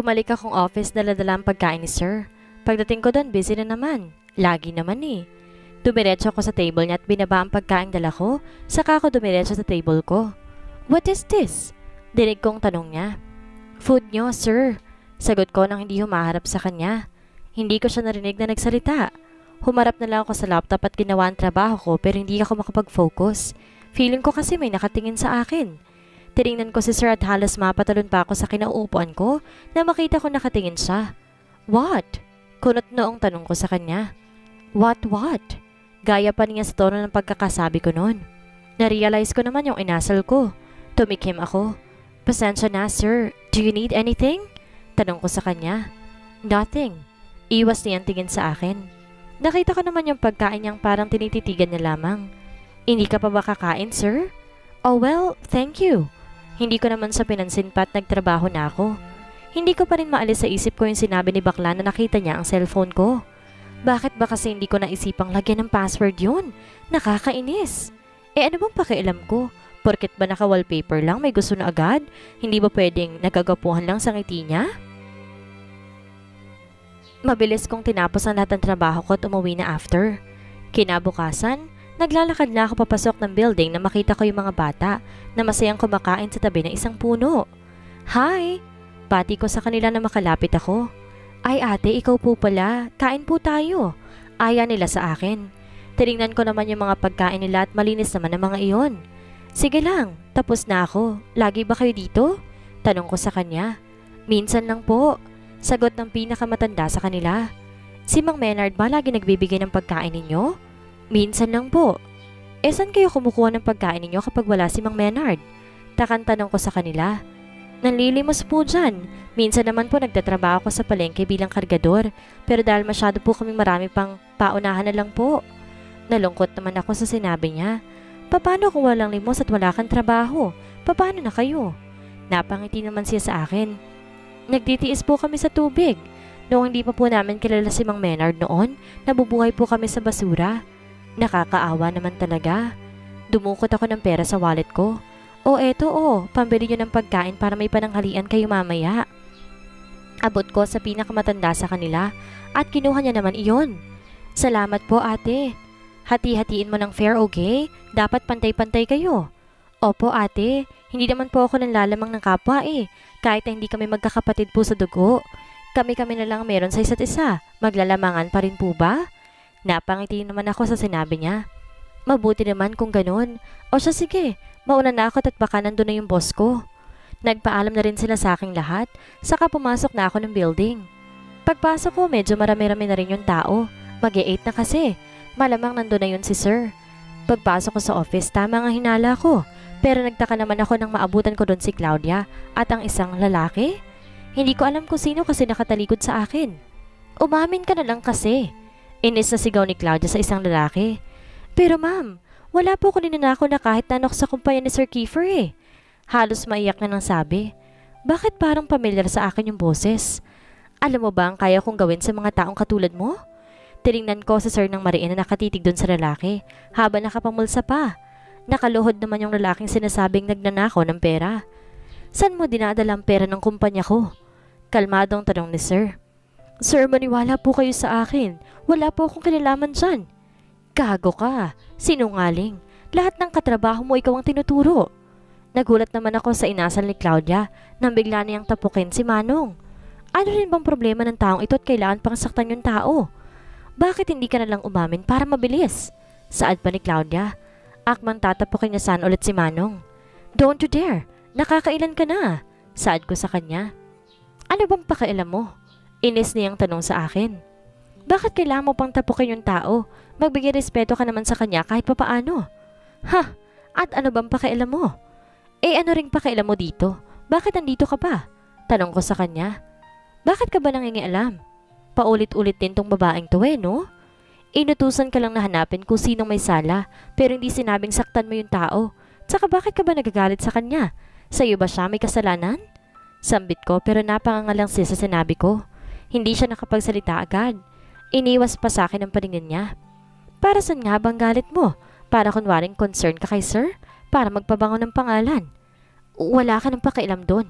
Bumalik akong office dala-dala ang pagkain ni sir. Pagdating ko doon, busy na naman. Lagi naman eh. Dumiretso ako sa table niya at binaba ang pagkain dala ko, saka ako dumiretso sa table ko. What is this? Dinig kong tanong niya. Food niyo, sir. Sagot ko nang hindi humaharap sa kanya. Hindi ko siya narinig na nagsalita. Humarap na lang ako sa laptop at ginawa ang trabaho ko pero hindi ako makapag-focus. Feeling ko kasi may nakatingin sa akin. Tiningnan ko si sir at halos mapatalon pa ako sa kinauupuan ko na makita ko nakatingin siya. What? Kunot noong tanong ko sa kanya. What? Gaya pa niya sa tono ng pagkakasabi ko noon. Narealize ko naman yung inasal ko. Tumikim ako. Pasensya na, sir. Do you need anything? Tanong ko sa kanya. Nothing. Iwas niyang tingin sa akin. Nakita ko naman yung pagkain niyang parang tinititigan niya lamang. Hindi ka pa ba kakain, sir? Oh well, thank you. Hindi ko naman sa pinansin pa at nagtrabaho na ako. Hindi ko pa rin maalis sa isip ko yung sinabi ni bakla na nakita niya ang cellphone ko. Bakit ba kasi hindi ko naisipang lagyan ng password yun? Nakakainis. Ano bang pakialam ko? Porket ba naka-wallpaper lang may gusto na agad? Hindi ba pwedeng nagagapuhan lang sa ngiti niya? Mabilis kong tinapos ang lahat ng trabaho ko at umuwi na after. Kinabukasan, naglalakad na ako papasok ng building na makita ko yung mga bata na masayang kumakain sa tabi ng isang puno. Hi! Pati ko sa kanila na makalapit ako. Ay ate, ikaw po pala. Kain po tayo. Aya nila sa akin. Tinignan ko naman yung mga pagkain nila at malinis naman ang mga iyon. Sige lang, tapos na ako. Lagi ba kayo dito? Tanong ko sa kanya. Minsan lang po. Sagot ng pinakamatanda sa kanila. Si Mang Menard ba lagi nagbibigay ng pagkain ninyo? Minsan lang po. Saan kayo kumukuha ng pagkain ninyo kapag wala si Mang Menard? Takan tanong ko sa kanila. Nanlilimos po dyan. Minsan naman po nagtatrabaho ko sa palengke bilang kargador. Pero dahil masyado po kaming marami pang paunahan na lang po. Nalungkot naman ako sa sinabi niya. Paano kung walang limos at wala kang trabaho? Paano na kayo? Napangiti naman siya sa akin. Nagtitiis po kami sa tubig. Noong hindi pa po namin kilala si Mang Menard noon, nabubuhay po kami sa basura. Nakakaawa naman talaga. Dumukot ako ng pera sa wallet ko. Eto pambili nyo ng pagkain para may pananghalian kayo mamaya. Abot ko sa pinakamatanda sa kanila at kinuha niya naman iyon. Salamat po ate. Hati-hatiin mo ng fare, okay? Dapat pantay-pantay kayo. Opo ate, hindi naman po ako nanlalamang ng kapwa kahit na hindi kami magkakapatid po sa dugo. Kami-kami na lang meron sa isa't isa. Maglalamangan pa rin po ba? Napangiti naman ako sa sinabi niya. Mabuti naman kung ganun. O siya sige, mauna na ako at baka nandun na yung boss ko. Nagpaalam na rin sila sa aking lahat, saka pumasok na ako ng building. Pagpasok ko, medyo marami-rami na rin yung tao. Mag-e-8 na kasi. Malamang nandun na yun si sir. Pagpasok ko sa office, tama nga hinala ko. Pero nagtaka naman ako nang maabutan ko doon si Claudia at ang isang lalaki. Hindi ko alam kung sino kasi nakatalikod sa akin. Umamin ka na lang kasi. Inis na sigaw ni Claudia sa isang lalaki. Pero ma'am, wala po ko ninanako na kahit nanok sa kumpanya ni Sir Kiefer Halos maiyak na nang sabi. Bakit parang pamilyar sa akin yung boses? Alam mo ba ang kaya kong gawin sa mga taong katulad mo? Tiningnan ko sa sir ng mariin na nakatitig doon sa lalaki habang nakapamulsa pa. Nakaluhod naman yung lalaking sinasabing nagnanakaw ng pera. Saan mo dinadala ang pera ng kumpanya ko? Kalmadong tanong ni sir. Sir, maniwala po kayo sa akin. Wala po akong kinalaman dyan. Gago ka. Sinungaling. Lahat ng katrabaho mo ikaw ang tinuturo. Nagulat naman ako sa inasal ni Claudia nang bigla niyang tapukin si Manong. Ano rin bang problema ng taong ito at kailangan pang saktan yung tao? Bakit hindi ka na lang umamin para mabilis? Saad pa ni Claudia. Akmang tatapukin niya saan ulit si Manong. Don't you dare. Nakakailan ka na. Saad ko sa kanya. Ano bang pakialam mo? Inis niyang tanong sa akin. Bakit kailangan mo pang tapukin yung tao? Magbigay respeto ka naman sa kanya kahit papaano. Ha? At ano bang pakialam mo? Ano ring pakialam mo dito? Bakit nandito ka pa? Tanong ko sa kanya. Bakit ka ba nangingialam? Paulit-ulit din tong babaeng to no? Inutusan ka lang na hanapin kung sinong may sala pero hindi sinabing saktan mo yung tao. Tsaka bakit ka ba nagagalit sa kanya? Sa'yo ba siya may kasalanan? Sambit ko pero napangangalang siya sa sinabi ko. Hindi siya nakapagsalita agad. Iniwas pa sa akin ang paningin niya. Para saan nga bang galit mo? Para kunwaring concern ka kay sir? Para magpabango ng pangalan? Wala ka ng pakialam doon.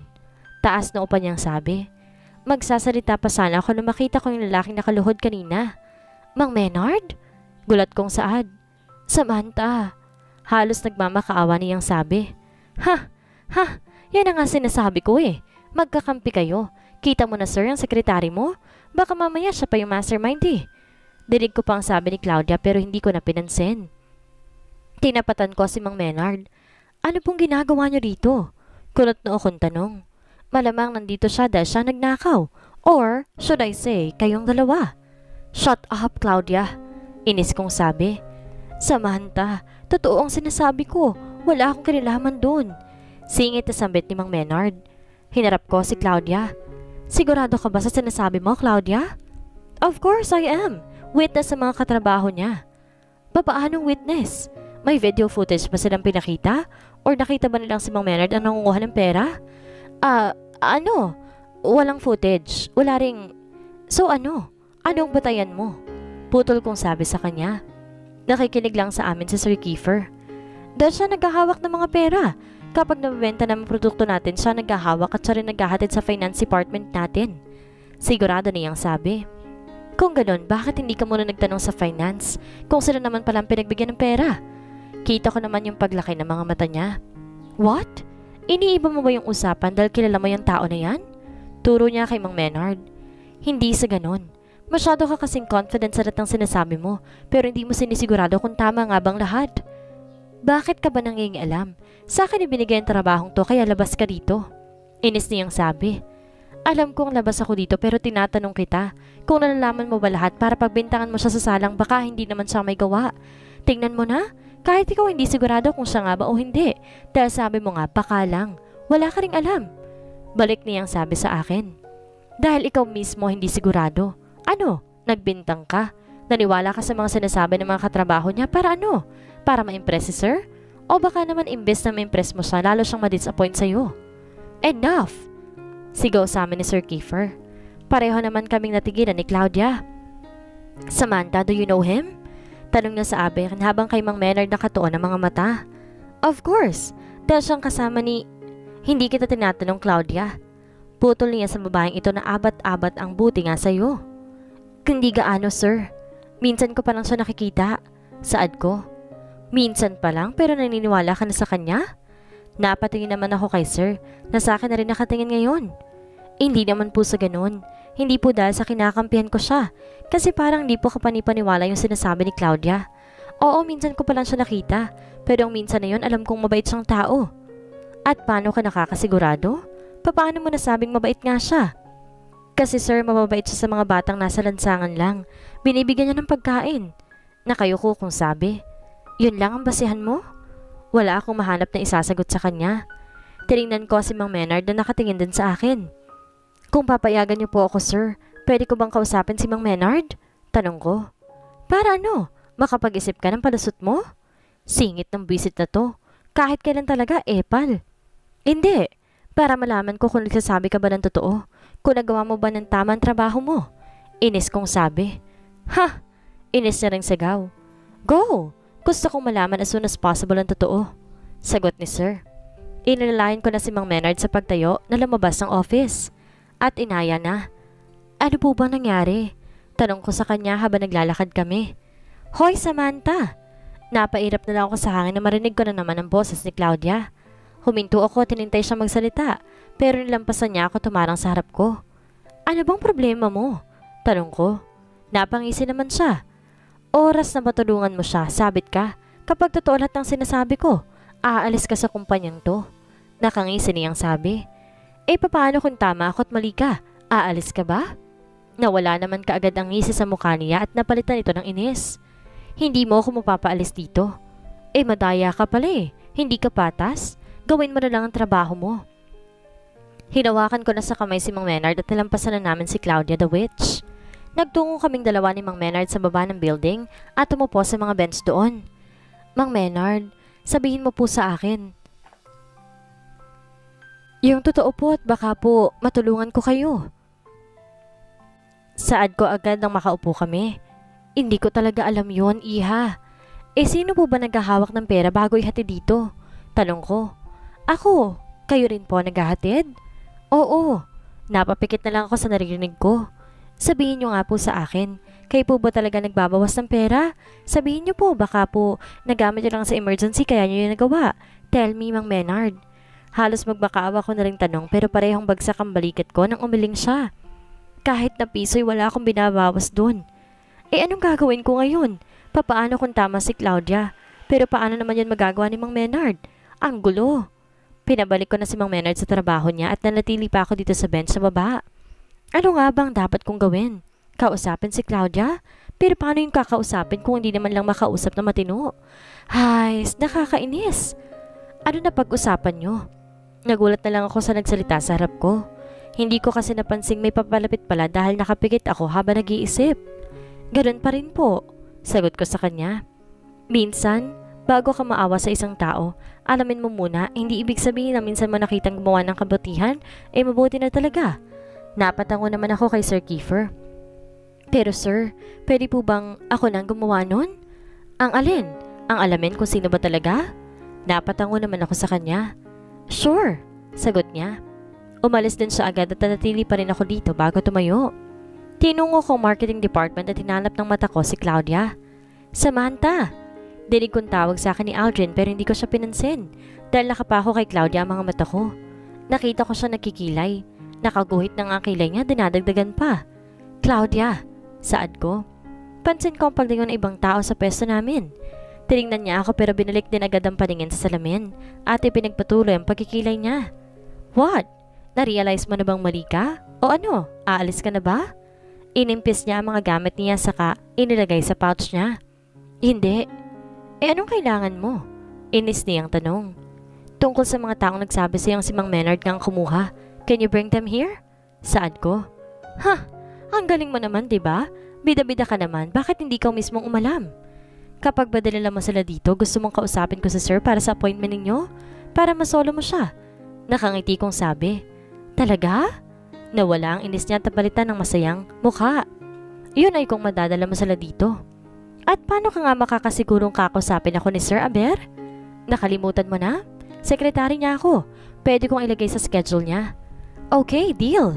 Taas na upa niyang sabi. Magsasalita pa sana ako nung makita ko yung lalaking nakaluhod kanina. Mang Menard? Gulat kong saad. Samantha. Halos nagmamakaawa niyang sabi. Ha! Ha! Yan ang nga sinasabi ko eh. Magkakampi kayo. Kita mo na sir ang sekretary mo? Baka mamaya siya pa yung mastermind eh. Dinig ko pa ang sabi ni Claudia pero hindi ko na pinansin. Tinapatan ko si Mang Menard. Ano pong ginagawa niyo dito? Kulot na akong tanong. Malamang nandito siya dahil siya nagnakaw. Or, should I say, kayong dalawa? Shut up, Claudia. Inis kong sabi. Samantha, totoo ang sinasabi ko. Wala akong kinalaman doon. Singit na sambit ni Mang Menard. Hinarap ko si Claudia. Sigurado ka ba sa sinasabi mo, Claudia? Of course I am. Witness sa mga katrabaho niya. Papaanong witness? May video footage ba silang pinakita? Or nakita ba nilang si Mang Menard ang nangunguha ng pera? Ano? Walang footage. Wala ring... So ano? Anong batayan mo? Putol kong sabi sa kanya. Nakikinig lang sa amin si Sir Kiefer. Dahil siya naghahawak ng mga pera. Kapag nabibenta ng produkto natin, siya naghahawak at siya rin naghahatid sa finance department natin. Sigurado niyang sabi. Kung ganun, bakit hindi ka muna nagtanong sa finance kung sila naman palang pinagbigyan ng pera? Kita ko naman yung paglaki ng mga mata niya. What? Iniiba mo ba yung usapan dahil kilala mo yung tao na yan? Turo niya kay Mang Menard. Hindi sa ganun. Masyado ka kasing confident sa lahat ng sinasabi mo pero hindi mo sinisigurado kung tama nga bang lahat. Bakit ka ba nangingialam? Sa akin ibinigay ang trabahong to kaya labas ka dito. Inis niyang sabi. Alam kong labas ako dito pero tinatanong kita kung nalalaman mo ba lahat para pagbintangan mo siya sa salang baka hindi naman siya may gawa. Tingnan mo na. Kahit ikaw hindi sigurado kung siya nga ba o hindi. Dahil sabi mo nga, baka lang. Wala ka ring alam. Balik niyang sabi sa akin. Dahil ikaw mismo hindi sigurado. Ano? Nagbintang ka? Naniwala ka sa mga sinasabi ng mga katrabaho niya para ano? Para ma-impress si sir? O baka naman imbes na ma-impress mo siya, lalo siyang ma-disappoint sa'yo? Enough! Sigaw sa amin ni Sir Kiefer. Pareho naman kaming natigilan ni Claudia. Samantha, do you know him? Tanong na sa abe habang kay Mang Menard nakatuon ang mga mata. Of course, dahil siyang kasama ni... Hindi kita tinatanong, Claudia. Putol niya sa babaeng ito na abat-abat ang buti nga sa'yo. Hindi gaano, sir. Minsan ko pa lang siya nakikita. Saad ko. Minsan pa lang pero naniniwala ka na sa kanya? Napatingin naman ako kay sir na sa akin na rin nakatingin ngayon. Hindi naman po sa ganun. Hindi po dahil sa kinakampihan ko siya. Kasi parang di po kapanipaniwala yung sinasabi ni Claudia. Oo, minsan ko pa lang siya nakita. Pero ang minsan na yun, alam kong mabait siyang tao. At paano ka nakakasigurado? Paano mo nasabing mabait nga siya? Kasi sir, mababait siya sa mga batang nasa lansangan lang. Binibigyan niya ng pagkain. Nakayuko kong sabi. Yun lang ang basihan mo? Wala akong mahanap na isasagot sa kanya. Tinignan ko si Mang Menard na nakatingin din sa akin. Kung papayagan niyo po ako, sir, pwede ko bang kausapin si Mang Menard? Tanong ko. Para ano? Makapag-isip ka ng palusot mo? Singit ng bisit na to. Kahit kailan talaga, epal. Hindi. Para malaman ko kung nagsasabi ka ba ng totoo. Kung nagawa mo ba ng tamang trabaho mo. Inis kong sabi. Ha! Inis na rin sigaw. Go! Gusto kong malaman as soon as possible ang totoo. Sagot ni sir. Inilalayan ko na si Mang Menard sa pagtayo na lumabas ng office. At inaya na. Ano po bang nangyari? Tanong ko sa kanya habang naglalakad kami. Hoy Samantha! Napairap na lang ako sa hangin na marinig ko na naman ang boses ni Claudia. Huminto ako at tinintay siya magsalita pero nilampasan niya ako tumarang sa harap ko. Ano bang problema mo? Tanong ko. Napangisi naman siya. Oras na matulungan mo siya, sabit ka. Kapag totoo lahat ng sinasabi ko, aalis ka sa kumpanyang to. Nakangisi niyang sabi. Paano kung tama ako at mali ka? Aalis ka ba? Nawala naman kaagad ang ngisi sa mukha niya at napalitan ito ng inis. Hindi mo ako mapapaalis dito. Madaya ka pala eh. Hindi ka patas. Gawin mo na lang ang trabaho mo. Hinawakan ko na sa kamay si Mang Menard at nalampasan na namin si Claudia the Witch. Nagtungo kaming dalawa ni Mang Menard sa baba ng building at tumupo sa mga bench doon. Mang Menard, sabihin mo po sa akin. Yung totoo po at baka po matulungan ko kayo. Saad ko agad nang makaupo kami. Hindi ko talaga alam yon, iha. Sino po ba naghahawak ng pera bago ihatid dito? Tanong ko. Ako, kayo rin po naghahatid? Oo, Napapikit na lang ako sa naririnig ko. Sabihin niyo nga po sa akin, kayo po ba talaga nagbabawas ng pera? Sabihin niyo po, baka po nagamit niyo lang sa emergency kaya niyo yung nagawa. Tell me, Mang Menard. Halos magbakaawa ko na rin tanong pero parehong bagsak ang balikat ko nang umiling siya. Kahit na piso'y wala akong binabawas doon. Anong gagawin ko ngayon? Papaano kung tama si Claudia? Pero paano naman yan magagawa ni Mang Menard? Ang gulo. Pinabalik ko na si Mang Menard sa trabaho niya at nanatili pa ako dito sa bench sa baba. Ano nga bang dapat kong gawin? Kausapin si Claudia? Pero paano yung kakausapin kung hindi naman lang makausap na matino? Hay, nakakainis. Ano na pag-usapan nyo? Nagulat na lang ako sa nagsalita sa harap ko. Hindi ko kasi napansing may papalapit pala dahil nakapikit ako habang nag-iisip. Ganun pa rin po, sagot ko sa kanya. Minsan, bago ka maawa sa isang tao, alamin mo muna, hindi ibig sabihin na minsan mo nakitang gumawa ng kabutihan, mabuti na talaga. Napatango naman ako kay Sir Kiefer. Pero sir, pwede po bang ako nang gumawa nun? Ang alin? Ang alamin kung sino ba talaga? Napatango naman ako sa kanya. Sure, sagot niya. Umalis din siya agad at nanatili pa rin ako dito bago tumayo. Tinungo ko marketing department at hinanap ng mata ko si Claudia. Samantha! Dinig kong tawag sa akin ni Aldrin pero hindi ko siya pinansin dahil nakapako kay Claudia ang mga mata ko. Nakita ko siya nagkikilay. Nakaguhit ng ang kilay niya, dinadagdagan pa. Claudia! Saad ko. Pansin ko ang paglingon ng ibang tao sa pwesto namin. Tinignan niya ako pero binalik din agad ang paningin sa salamin at ipinagpatuloy ang pagkikilay niya. What? Na-realize mo na bang mali ka? O ano? Aalis ka na ba? Inimpis niya ang mga gamit niya saka inilagay sa pouch niya. Hindi. Anong kailangan mo? Inis niyang tanong. Tungkol sa mga taong nagsabi sa'yong si Mang Menard ngang kumuha. Can you bring them here? Saad ko. Ang galing mo naman, diba? Bida-bida ka naman, bakit hindi ka mismong umalam? Kapag ba dalala mo sila dito, gusto mong kausapin ko sa sir para sa appointment ninyo? Para masolo mo siya. Nakangiti kong sabi. Talaga? Nawala ang inis niya at napalitan ng masayang mukha. Yun ay kung madadala mo sila dito. At paano ka nga makakasigurong kakausapin ako ni Sir Aber? Nakalimutan mo na? Sekretary niya ako. Pwede kong ilagay sa schedule niya. Okay, deal.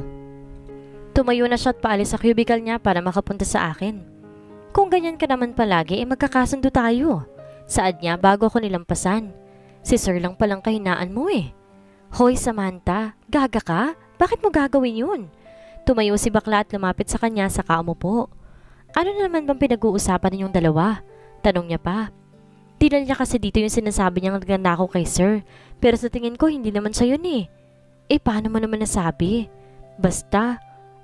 Tumayo na siya at paalis sa cubicle niya para makapunta sa akin. Kung ganyan ka naman palagi, magkakasundo tayo. Saad niya bago ko nilampasan. Si Sir lang palang kahinaan mo eh. Hoy Samantha, gaga ka? Bakit mo gagawin yun? Tumayo si bakla at lumapit sa kanya saka umupo. Ano naman bang pinag-uusapan ninyong dalawa? Tanong niya pa. Tinal niya kasi dito yung sinasabi niyang nagnanakaw kay Sir. Pero sa tingin ko hindi naman siya yun eh. Paano mo naman nasabi? Basta,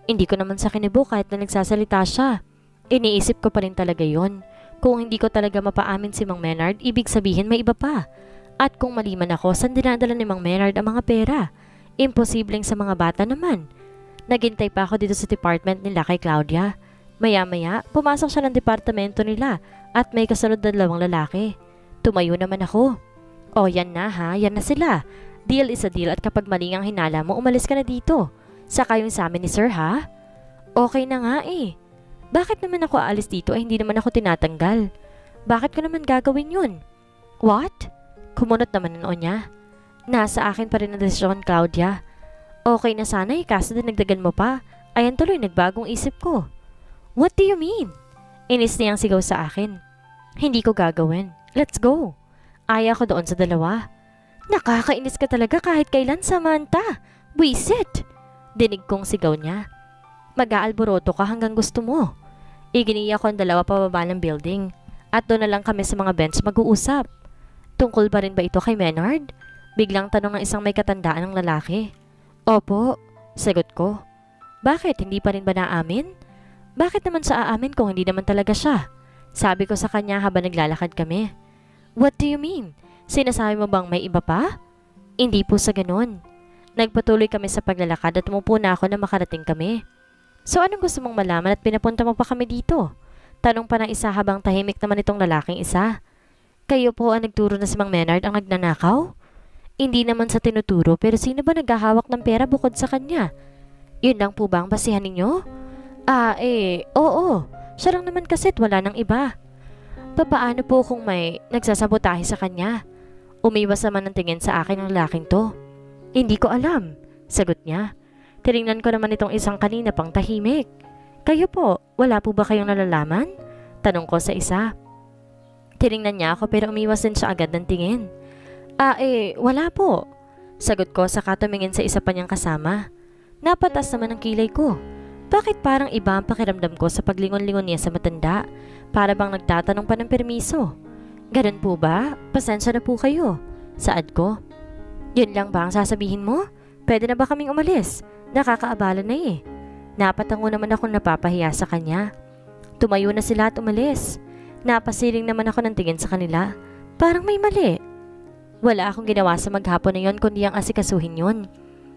hindi ko naman sa kinibo kahit na nagsasalita siya. Iniisip ko pa rin talaga yon. Kung hindi ko talaga mapaamin si Mang Menard, ibig sabihin may iba pa. At kung mali man ako, saan dinadala ni Mang Menard ang mga pera? Imposibleng sa mga bata naman. Naghintay pa ako dito sa department nila kay Claudia. Maya-maya, pumasok siya ng departamento nila at may kasunod na 2 lalaki. Tumayo naman ako. Oh, yan na ha, yan na sila. Deal is a deal at kapag mali ang hinala mo, umalis ka na dito. Saka yung sa amin ni Sir ha? Okay na nga eh. Bakit naman ako aalis dito hindi naman ako tinatanggal? Bakit ko naman gagawin yun? What? Kumunot naman ang niya. Nasa akin pa rin ang desisyon, Claudia. Okay na sana kaso dinagdagan mo pa. Ayan tuloy, nagbagong isip ko. What do you mean? Inis niyang sigaw sa akin. Hindi ko gagawin. Let's go. Aya ko doon sa dalawa. Nakakainis ka talaga kahit kailan, Samantha. Wisit. Dinig kong sigaw niya. Mag-aalboroto ka hanggang gusto mo. Iginiya ko ang dalawa pababa ng building. At doon na lang kami sa mga bench mag-uusap. Tungkol ba rin ba ito kay Menard? Biglang tanong ng isang may katandaan ng lalaki. Opo, sagot ko. Bakit, hindi pa rin ba naamin? Bakit naman sa aamin kung hindi naman talaga siya? Sabi ko sa kanya habang naglalakad kami. What do you mean? Sinasabi mo bang may iba pa? Hindi po sa ganun. Nagpatuloy kami sa paglalakad at umupo na ako na makarating kami. So anong gusto mong malaman at pinapunta mo pa kami dito? Tanong pa ng isa habang tahimik naman itong lalaking isa. Kayo po ang nagturo na si Mang Menard ang nagnanakaw? Hindi naman sa tinuturo pero sino ba naghahawak ng pera bukod sa kanya? Yun lang po ba ang basihan ninyo? Oo. Siya lang naman kasit wala nang iba. Papaano po kung may nagsasabotahe sa kanya? Umiwas naman ng tingin sa akin ang lalaking to. Hindi ko alam, sagot niya. Tiningnan ko naman itong isang kanina pang tahimik. Kayo po, wala po ba kayong nalalaman? Tanong ko sa isa. Tiningnan niya ako pero umiwas din siya agad ng tingin. Wala po. Sagot ko saka tumingin sa isa pa niyang kasama. Napatas naman ang kilay ko. Bakit parang iba ang pakiramdam ko sa paglingon-lingon niya sa matanda? Para bang nagtatanong pa ng permiso. Ganun po ba? Pasensya na po kayo. Saad ko. Yun lang ba ang sasabihin mo? Pwede na ba kaming umalis? Nakakaabala na eh. Napatango naman akong napapahiya sa kanya. Tumayo na sila at umalis. Napasiring naman ako ng tingin sa kanila. Parang may mali. Wala akong ginawa sa maghapon na yon kundi ang asikasuhin yun.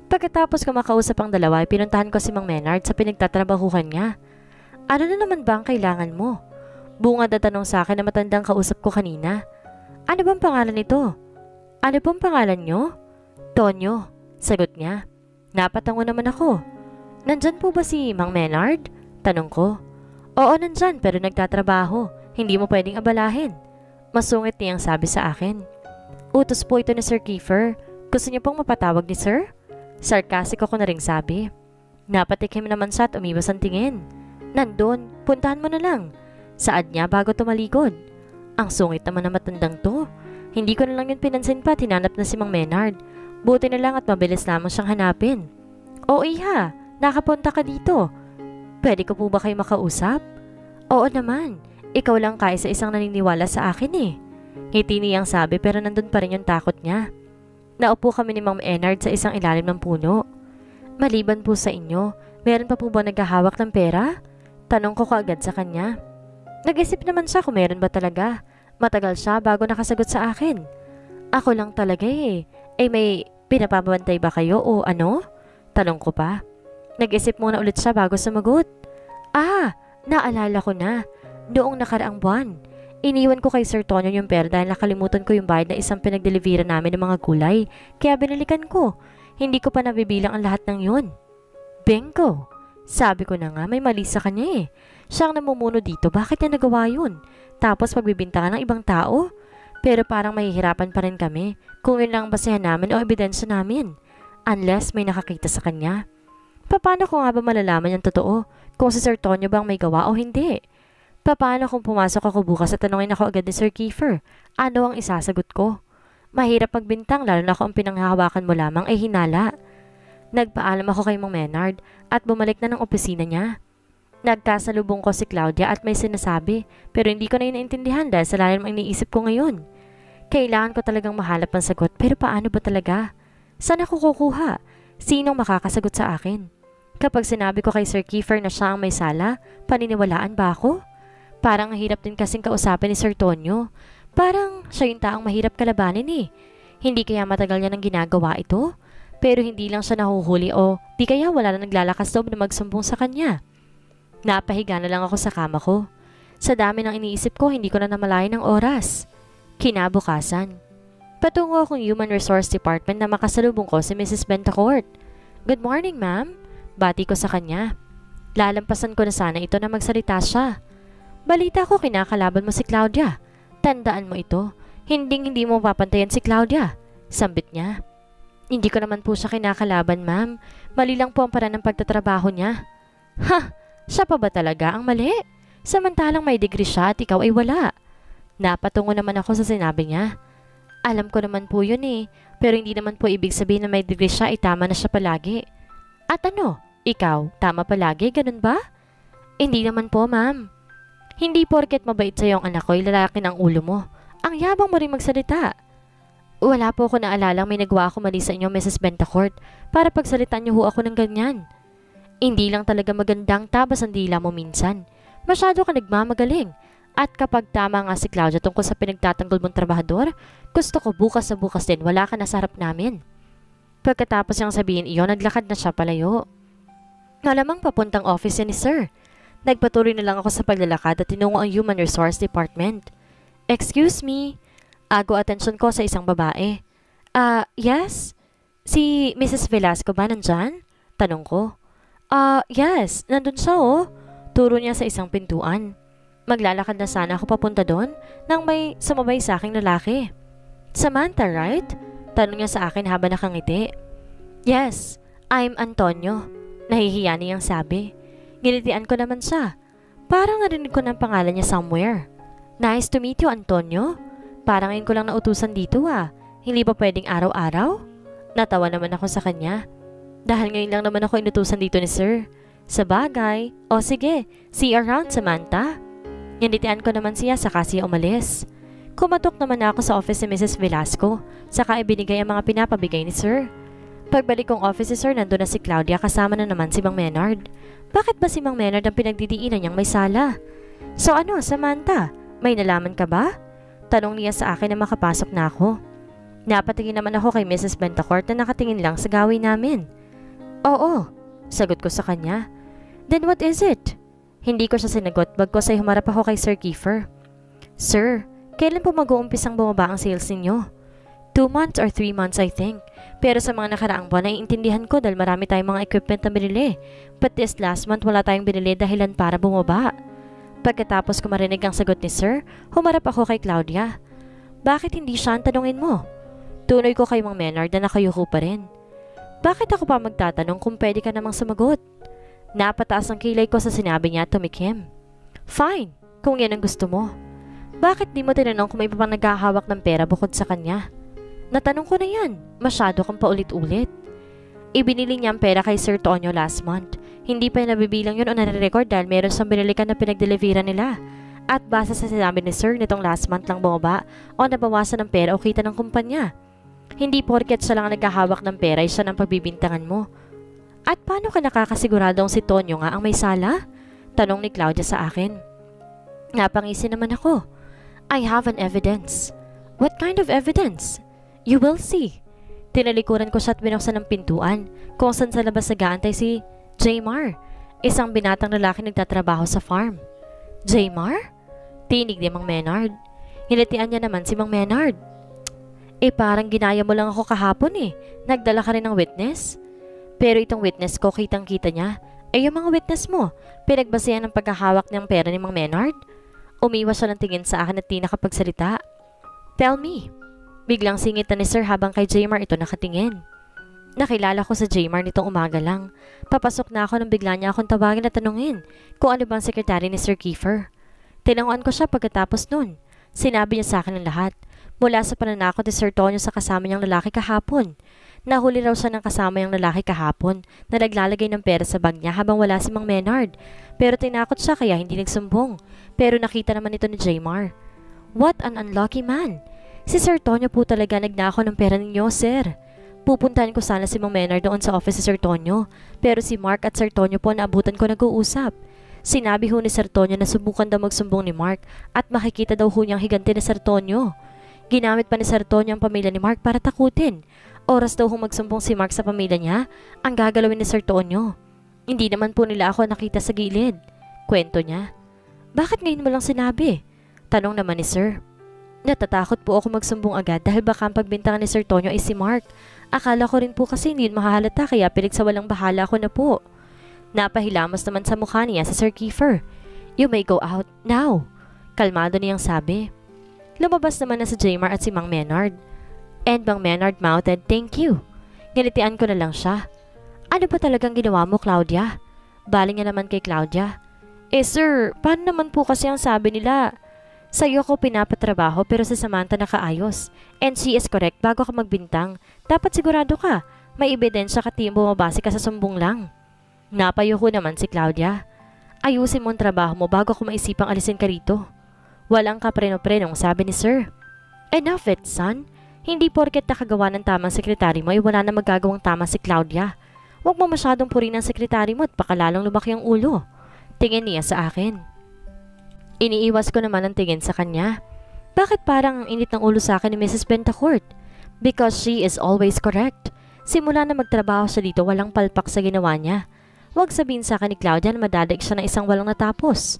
Pagkatapos ko makausap ang dalawa, pinuntahan ko si Mang Menard sa pinagtatrabahuhan niya. Ano na naman ba ang kailangan mo? Bungad na tanong sa akin na matandang kausap ko kanina. Ano bang pangalan nito? Ano pong pangalan nyo? Tonyo, sagot niya. Napatango naman ako. Nandyan po ba si Mang Menard? Tanong ko. Oo, nandyan pero nagtatrabaho. Hindi mo pwedeng abalahin. Masungit niyang sabi sa akin. Utos po ito ni Sir Kiefer. Gusto niyo pong mapatawag ni Sir? Sarcastic ako na ring sabi. Napatikim naman siya at umiwas ang tingin. Nandun, puntahan mo na lang. Saad niya bago tumalikod. Ang sungit naman na matandang to. Hindi ko na lang yun pinansin pa, tinanap na si Mang Menard. Buti na lang at mabilis lamang siyang hanapin. O iha, nakapunta ka dito. Pwede ko po ba kayo makausap? Oo naman, ikaw lang kaisa isang naniniwala sa akin eh. Ngiti niyang sabi pero nandun pa rin yung takot niya. Naupo kami ni Mang Menard sa isang ilalim ng puno. Maliban po sa inyo, meron pa po ba naghahawak ng pera? Tanong ko kaagad sa kanya. Nag-isip naman siya kung meron ba talaga. Matagal siya bago nakasagot sa akin. Ako lang talaga eh. May pinapabantay ba kayo o ano? Tanong ko pa. Nag-isip muna ulit siya bago sumagot. Naalala ko na. Noong nakaraang buwan. Iniwan ko kay Sir Tonyo yung pera dahil nakalimutan ko yung bayad na isang pinagdelivera namin ng mga gulay. Kaya binalikan ko. Hindi ko pa nabibilang ang lahat ng yun. Bingo! Sabi ko na nga may mali sa kanya eh. Siya ang namumuno dito, bakit niya nagawa yun? Tapos pagbibintangan ng ibang tao? Pero parang mahihirapan pa rin kami kung yun lang ang basehan namin o ebidensya namin. Unless may nakakita sa kanya. Paano ko nga ba malalaman yung totoo? Kung si Sir Tonyo bang may gawa o hindi? Paano kung pumasok ako bukas at tanungin ako agad ni Sir Kiefer? Ano ang isasagot ko? Mahirap magbintang lalo na kung ang pinanghahawakan mo lamang ay hinala. Nagpaalam ako kay Mang Menard at bumalik na ng opisina niya. Nagkasalubong ko si Claudia at may sinasabi pero hindi ko na yun naintindihan dahil sa lalim ang iniisip ko ngayon. Kailangan ko talagang mahalap ang sagot pero paano ba talaga? Saan ako kukuha? Sinong makakasagot sa akin? Kapag sinabi ko kay Sir Kiefer na siya ang may sala, paniniwalaan ba ako? Parang hirap din kasing kausapin ni Sir Tonyo. Parang siya yung taong mahirap kalabanin eh. Hindi kaya matagal niya nang ginagawa ito? Pero hindi lang siya nahuhuli o di kaya wala na naglalakas loob na magsumbong sa kanya. Napahiga na lang ako sa kama ko. Sa dami ng iniisip ko, hindi ko na namalayan ng oras. Kinabukasan. Patungo akong Human Resource Department na makasalubong ko si Mrs. Bentacourt. Good morning, ma'am. Bati ko sa kanya. Lalampasan ko na sana ito na magsalita siya. Balita ko kinakalaban mo si Claudia. Tandaan mo ito. Hindi mo papantayan si Claudia. Sambit niya. Hindi ko naman po siya kinakalaban, ma'am. Mali lang po ang paraan ng pagtatrabaho niya. Ha! Siya pa ba talaga ang mali? Samantalang may degree siya at ikaw ay wala. Napatungo naman ako sa sinabi niya. Alam ko naman po yun eh. Pero hindi naman po ibig sabihin na may degree siya ay tama na siya palagi. At ano? Ikaw, tama palagi? Ganun ba? Hindi naman po, ma'am. Hindi porket mabait sa'yo ang anak ko, ilalaki ng ulo mo. Ang yabang mo rin magsalita. Wala po ako naalalang may nagawa ako mali sa inyo, Mrs. Bentacourt, para pagsalitaan niyo ho ako ng ganyan. Hindi lang talaga magandang tabas ang dila mo minsan. Masyado ka nagmamagaling. At kapag tama nga si Claudia tungkol sa pinagtatanggol mong trabahador, gusto ko bukas sa bukas din wala ka na sa harap namin. Pagkatapos niyang sabihin iyon, naglakad na siya palayo. Malamang papuntang office ni Sir. Nagpatuloy na lang ako sa paglalakad at tinungo ang Human Resource Department. Excuse me. Ago atensyon ko sa isang babae. Yes? Si Mrs. Velasco ba nandyan? Tanong ko. Yes. Nandun siya oh. Turo niya sa isang pintuan. Maglalakad na sana ako papunta doon nang may sumabay sa aking lalaki. Samantha, right? Tanong niya sa akin habang nakangiti. Yes. I'm Antonio. Nahihiya niyang sabi. Ngilitian ko naman siya. Parang narinig ko ng pangalan niya somewhere. Nice to meet you, Antonio. Parang ngayon ko lang nautusan dito Hindi ba pwedeng araw-araw? Natawa naman ako sa kanya. Dahil ngayon lang naman ako inutusan dito ni Sir. Sa bagay. O sige, see you around, Samantha. Ngilitian ko naman siya saka siya umalis. Kumatok naman ako sa office ni Mrs. Velasco. Saka ibinigay ang mga pinapabigay ni Sir. Pagbalik kong office si Sir, nandun na si Claudia kasama na naman si Mang Menard. Bakit ba si Mang Menard ang pinagdidiinan niyang may sala? So ano, Samantha? May nalaman ka ba? Tanong niya sa akin na makapasok na ako. Napatingin naman ako kay Mrs. Bentacourt na nakatingin lang sa gawin namin. Oo, sagot ko sa kanya. Then what is it? Hindi ko siya sinagot bagkos ay humarap ako kay Sir Kiefer. Sir, kailan po mag-uumpisang bumaba ang sales ninyo? 2 months or 3 months I think. Pero sa mga nakaraang buwan ay intindihan ko dahil marami tayong mga equipment na binili. But this last month wala tayong binili dahilan para bumaba. Pagkatapos ko marinig ang sagot ni Sir, humarap ako kay Claudia. Bakit hindi siya ang tanungin mo? Tunoy ko kay Mang Menard na nakayuko pa rin. Bakit ako pa magtatanong kung pwede ka namang sumagot? Napataas ang kilay ko sa sinabi niya at tumikim. Fine, kung yan ang gusto mo. Bakit di mo tinanong kung may pa naghahawak ng pera bukod sa kanya? Natanong ko na yan, masyado kang paulit-ulit. Ibinili niya ang pera kay Sir Tonyo last month. Hindi pa nabibilang yun o nare-record dahil meron siyang binilikan na pinag-deliveran nila. At base sa sinabi ni Sir nitong last month lang bumaba o nabawasan ng pera o kita ng kumpanya. Hindi porket siya lang naghahawak ng pera ay siya ng pagbibintangan mo. At paano ka nakakasiguradong si Tonyo nga ang may sala? Tanong ni Claudia sa akin. Napangisi naman ako. I have an evidence. What kind of evidence? You will see. Tinalikuran ko siya at binuksan ng pintuan kung saan sa labas nag-aantay si Jaymar, isang binatang lalaki nagtatrabaho sa farm. Jaymar? Tinig ni Mang Menard. Hilatian niya naman si Mang Menard. Parang ginaya mo lang ako kahapon Nagdala ka rin ng witness? Pero itong witness ko kitang-kita niya. Yung mga witness mo, pinagbasehan ng pagkahawak ng pera ni Mang Menard? Umiwas siya ng tingin sa akin at di nakapagsalita. Tell me. Biglang singit na ni Sir habang kay Jaymar ito nakatingin. Nakilala ko sa Jaymar nitong umaga lang. Papasok na ako nang bigla niya akong tawagin at tanungin kung ano bang sekretary ni Sir Kiefer. Tinanguan ko siya pagkatapos nun. Sinabi niya sa akin ang lahat. Mula sa pananakot ni Sir Tonyo sa kasama niyang lalaki kahapon. Nahuli raw siya ng kasama niyang lalaki kahapon na naglalagay ng pera sa bag niya habang wala si Mang Menard. Pero tinakot siya kaya hindi nagsumbong. Pero nakita naman ito ni Jaymar. What an unlucky man. Si Sir Tonyo po talaga nagnakaw ng pera ninyo, sir. Pupuntahan ko sana si Mang Menard doon sa office si Sir Tonyo. Pero si Mark at Sir Tonyo po naabutan ko nag-uusap. Sinabi ho ni Sir Tonyo na subukan daw magsumbong ni Mark at makikita daw ho niyang higanti ni Sir Tonyo. Ginamit pa ni Sir Tonyo ang pamilya ni Mark para takutin. Oras daw ho magsumbong si Mark sa pamilya niya, ang gagalawin ni Sir Tonyo. Hindi naman po nila ako nakita sa gilid. Kwento niya. Bakit ngayon mo lang sinabi? Tanong naman ni Sir. Natatakot po ako magsumbong agad dahil baka ang pagbintangan ni Sir Tonyo ay si Mark. Akala ko rin po kasi hindi yun mahahalata kaya pinagsawalang bahala ako na po. Napahilamos naman sa mukha niya sa Sir Kiefer. You may go out now. Kalmado niyang sabi. Lumabas naman na si Jaymar at si Mang Menard. And Mang Menard mouthed, thank you. Nilitian ko na lang siya. Ano ba talagang ginawa mo, Claudia? Baling niya naman kay Claudia. Sir, paano naman po kasi ang sabi nila? Sa'yo ko pinapatrabaho pero sa Samantha nakaayos. And she is correct bago ka magbintang. Dapat sigurado ka. May ebidensya ka di bumabase ka sa sumbong lang. Napayuko naman si Claudia. Ayusin mo ang trabaho mo bago ko maisipang alisin ka rito. Walang kapreno-prenong sabi ni Sir. Enough it, son. Hindi porket nakagawa ng tamang sekretary mo ay wala na magagawang tama si Claudia. Huwag mo masyadong purihin ang sekretary mo at pakalalong lumaki ang ulo. Tingin niya sa akin. Iniiwas ko naman ang tingin sa kanya. Bakit parang ang init ng ulo sa akin ni Mrs. Bentacourt? Because she is always correct. Simula na magtrabaho siya dito walang palpak sa ginawa niya. Huwag sabihin sa akin ni Claudia na madadaig siya ng isang walang natapos.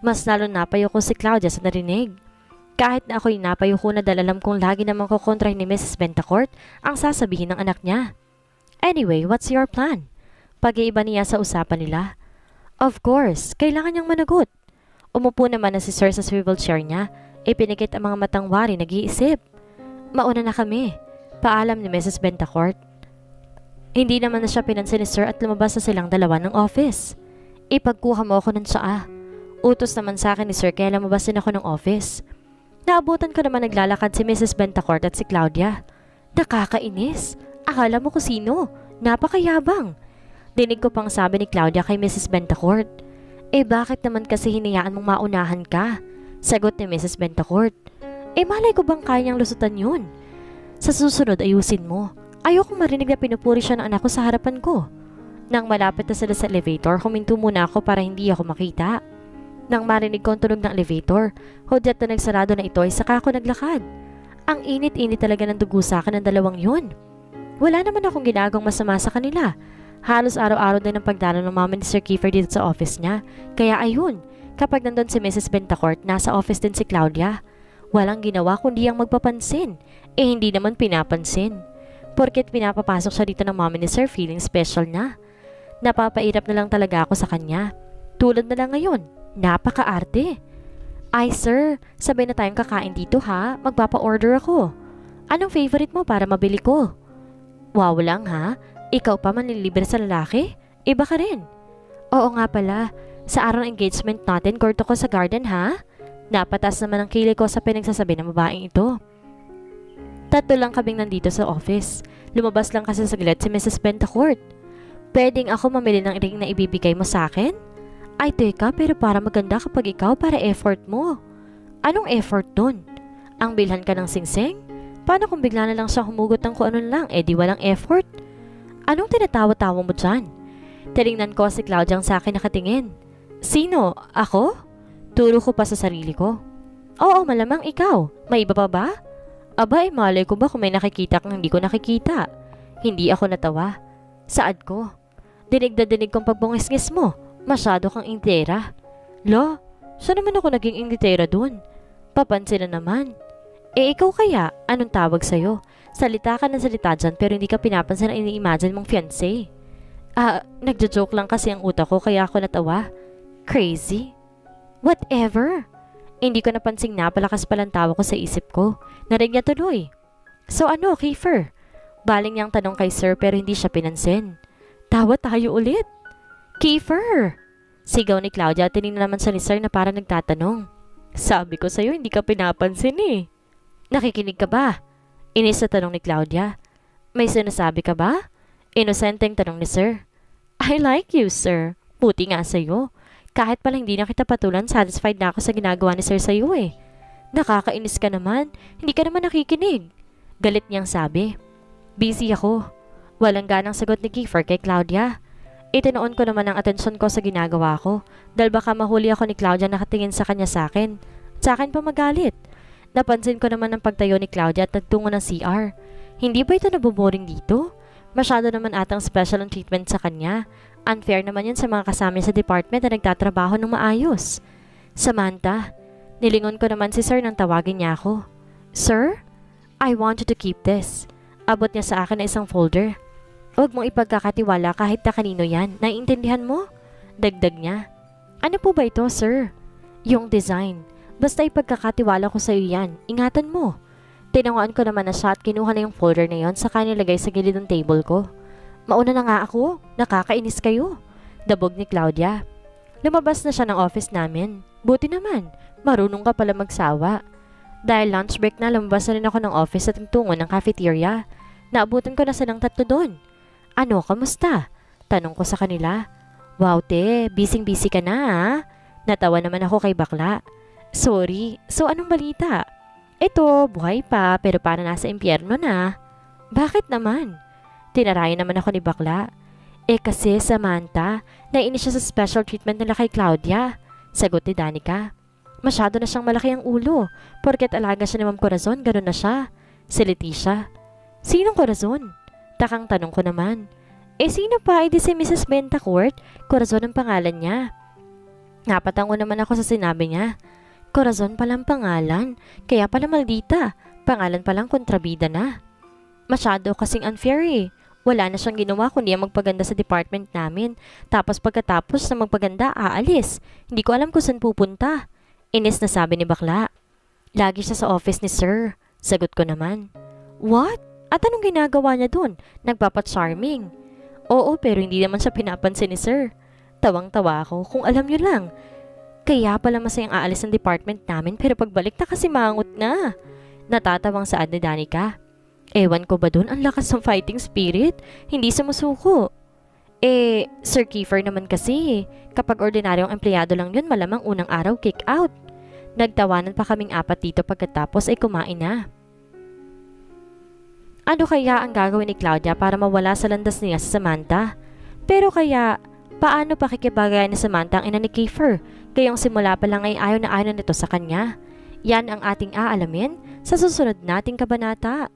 Mas lalo napayuko si Claudia sa narinig. Kahit na ako'y napayuko na dahil alam kong lagi namang kukontrahin ni Mrs. Bentacourt ang sasabihin ng anak niya. Anyway, what's your plan? Pag-iiba niya sa usapan nila. Of course, kailangan niyang managot. Umupo naman na si Sir sa swivel chair niya. Ipinikit ang mga matang wari nag-iisip. Mauna na kami. Paalam ni Mrs. Bentacourt. Hindi naman na siya pinansin ni Sir at lumabas na silang dalawa ng office. Ipagkuha mo ako ng tsaa. Utos naman sa akin ni Sir kaya lumabas din ako ng office. Naabutan ko naman naglalakad si Mrs. Bentacourt at si Claudia. Nakakainis. Akala mo kung sino. Napakayabang. Dinig ko pang sabi ni Claudia kay Mrs. Bentacourt. Bakit naman kasi hinayaan mong maunahan ka? Sagot ni Mrs. Bentacourt. Malay ko bang kayang lusutan yun? Sa susunod ayusin mo. Ayokong marinig na pinupuri siya ng anak ko sa harapan ko. Nang malapit na sila sa elevator, huminto muna ako para hindi ako makita. Nang marinig ko ang tunog ng elevator, hudyat na nagsarado na ito ay saka ako naglakad. Ang init-init talaga ng dugo sa akin ng dalawang yun. Wala naman akong ginagawang masama sa kanila. Halos araw-araw din ang pagdalo ng mama ni Sir Kiefer dito sa office niya. Kaya ayun, kapag nandun si Mrs. Bentacourt, nasa office din si Claudia. Walang ginawa kundi ang magpapansin. Hindi naman pinapansin. Porket pinapapasok siya dito ng mama ni Sir, feeling special na. Napapairap na lang talaga ako sa kanya. Tulad na lang ngayon, napaka-arte. Ay sir, sabay na tayong kakain dito ha, magpapa-order ako. Anong favorite mo para mabili ko? Wow lang ha, ikaw pa manlilibre sa lalaki? Iba ka rin. Oo nga pala, sa araw ng engagement natin, korto ko sa garden ha? Napatas naman ang kilig ko sa pinagsasabi ng babaeng ito. Tatlo lang kaming nandito sa office. Lumabas lang kasi saglit si Mrs. Bentacourt. Pwedeng ako mamili ng ring na ibibigay mo sa akin? Ay teka, pero para maganda kapag ikaw para effort mo. Anong effort dun? Ang bilhan ka ng singsing? Paano kung bigla na lang siya humugot ng kung ano lang, di walang effort? Anong tinatawa-tawa mo dyan? Tinignan ko si Claudia sa akin nakatingin. Sino? Ako? Turo ko pa sa sarili ko. Oo, malamang ikaw. May iba pa ba? Aba, malay ko ba kung may nakikita kang hindi ko nakikita? Hindi ako natawa. Saad ko? Dinig na dinig kong pagbungisngis mo. Masyado kang ingitera. Lo, saan naman ako naging ingitera dun? Papansin na naman. Ikaw kaya? Anong tawag sa'yo? Salita ka ng salita dyan pero hindi ka pinapansin na ini-imagine mong fiancé. Nagjo-joke lang kasi ang utak ko kaya ako natawa. Crazy? Whatever. Hindi ko napansing napalakas palang tawa ko sa isip ko. Narinig niya tuloy. So ano, Kiefer? Baling niyang tanong kay Sir pero hindi siya pinansin. Tawa tayo ulit. Kiefer! Sigaw ni Claudia at tinignan naman siya ni Sir na parang nagtatanong. Sabi ko sa'yo hindi ka pinapansin eh. Nakikinig ka ba? Inis na tanong ni Claudia. May sinasabi ka ba? Inosenteng tanong ni Sir. I like you, Sir. Buti nga sa'yo. Kahit pala hindi na kita patulan, satisfied na ako sa ginagawa ni Sir sa'yo eh. Nakakainis ka naman. Hindi ka naman nakikinig. Galit niyang sabi. Busy ako. Walang ganang sagot ni Kiefer kay Claudia. Itinoon ko naman ang atensyon ko sa ginagawa ko dahil baka mahuli ako ni Claudia nakatingin sa kanya sa akin. Sa akin pa magalit. Napansin ko naman ang pagtayo ni Claudia at nagtungo ng CR. Hindi ba ito naboboring dito? Masyado naman atang special ang treatment sa kanya. Unfair naman yun sa mga kasama sa department na nagtatrabaho ng maayos. Samantha, nilingon ko naman si Sir nang tawagin niya ako. Sir, I want you to keep this. Abot niya sa akin na isang folder. Huwag mong ipagkakatiwala kahit na kanino yan. Naiintindihan mo? Dagdag niya. Ano po ba ito, Sir? Yung design. Basta ipagkakatiwala ko sa iyo yan. Ingatan mo. Tinawaan ko naman na siya at kinuha na yung folder na yon saka nilagay sa gilid ng table ko. Mauna na nga ako. Nakakainis kayo. Dabog ni Claudia. Lumabas na siya ng office namin. Buti naman. Marunong ka pala magsawa. Dahil lunch break na, lumabas na rin ako ng office at tungo ng cafeteria. Naabutan ko na silang tatlo doon. Ano, kamusta? Tanong ko sa kanila. Wow te, busy-busy ka na ha? Natawa naman ako kay bakla. Sorry, so anong balita? Ito, buhay pa pero para nasa impyerno na. Bakit naman? Tinarayan naman ako ni bakla. Kasi Samantha, nainis siya sa special treatment nila kay Claudia. Sagot ni Danica. Masyado na siyang malaki ang ulo. Porket alaga siya ni Ma'am Corazon, ganun na siya. Si Leticia. Sinong Corazon? Takang tanong ko naman. Sino pa? Di si Mrs. Bentacourt. Corazon ang pangalan niya. Napatango naman ako sa sinabi niya. Corazon palang pangalan. Kaya pala maldita. Pangalan palang kontrabida na. Masyado kasing unfair eh. Wala na siyang ginawa kundi ang magpaganda sa department namin. Tapos pagkatapos na magpaganda, aalis. Hindi ko alam kung saan pupunta. Inis na sabi ni bakla. Lagi siya sa office ni Sir. Sagot ko naman. What? At anong ginagawa niya dun? Nagpapa-charming. Oo, pero hindi naman siya pinapansin ni sir. Tawang-tawa ako, kung alam niyo lang. Kaya pala masayang aalis ng department namin pero pagbalik na kasi mangot na. Natatawang saad ni Danica. Ewan ko ba dun, ang lakas ng fighting spirit, hindi sumusuko. Sir Kiefer naman kasi, kapag ordinaryong empleyado lang yun, malamang unang araw kick out. Nagtawanan pa kaming apat dito pagkatapos ay kumain na. Ano kaya ang gagawin ni Claudia para mawala sa landas niya sa Samantha? Pero kaya, paano pakikibagayan ni Samantha ang ina ni Kiefer? Kayong simula pa lang ay ayaw na nito sa kanya. Yan ang ating aalamin sa susunod nating kabanata.